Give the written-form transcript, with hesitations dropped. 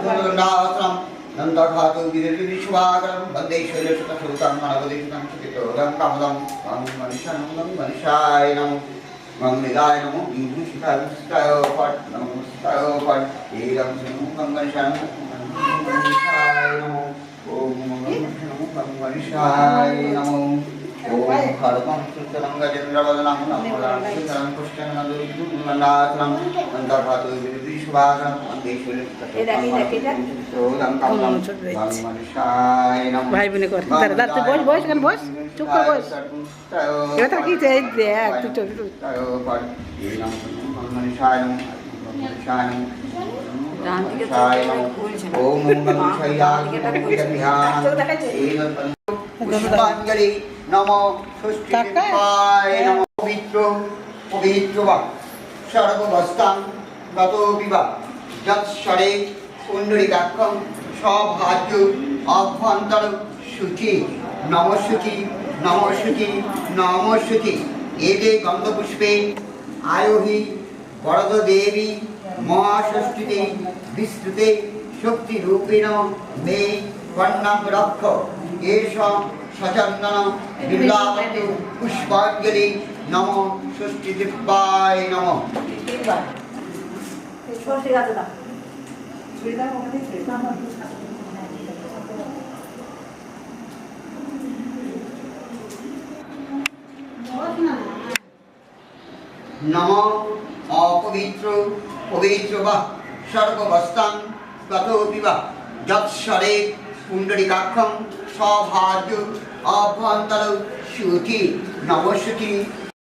धनुर्नाथं नन्दघातु विदुर्विश्वाकरं वन्दे शैलसुतसुतं मनोदितं सुखितोदं कमलं गं मनिषाय नमो गं निदाय नमो विभूषिताय पट नमस्ताय पट एरं गं मनिषाय नमो ओम गं मनिषाय नमो ओम खड़गं सुतरं गजेन्द्रवदनं नमोलांसुतरं पुष्टं नन्दघातु विदुर्विश्वाकरं वन्दे ভাই বোনে কর দাঁড়া তুই বস বস এখানে বস চুপ করে বস এটা কি দেখ তুই চল পুষ্পাঞ্জলি নম ষষ্ঠীয় নম পবিত্র পবিত্র বা সর্ববস্তাং গত বিবা যৎস্বরে পুণ্ডরীকাক্ষং সভাজ্য অভ্যন্তর শুচি নমশুচি নমশুচি নমশুচি এতে গন্ধপুষ্পে আয়োহি বরদ দেবী মহাষষ্ঠীতে বিস্তৃতে শক্তিরূপেণ মে কর্ণাং রক্ষ এষ সচন্দন বিল্লাপত্র পুষ্পাঞ্জলি নম ষষ্ঠী দিব্যায় নম নম অপবিত্র পবিত্র বা সর্ববস্তাং গতোপি বা যৎস্বরে পুণ্ডরীকাক্ষং সভাজ্য অভ্যন্তর শুচি নমশুচি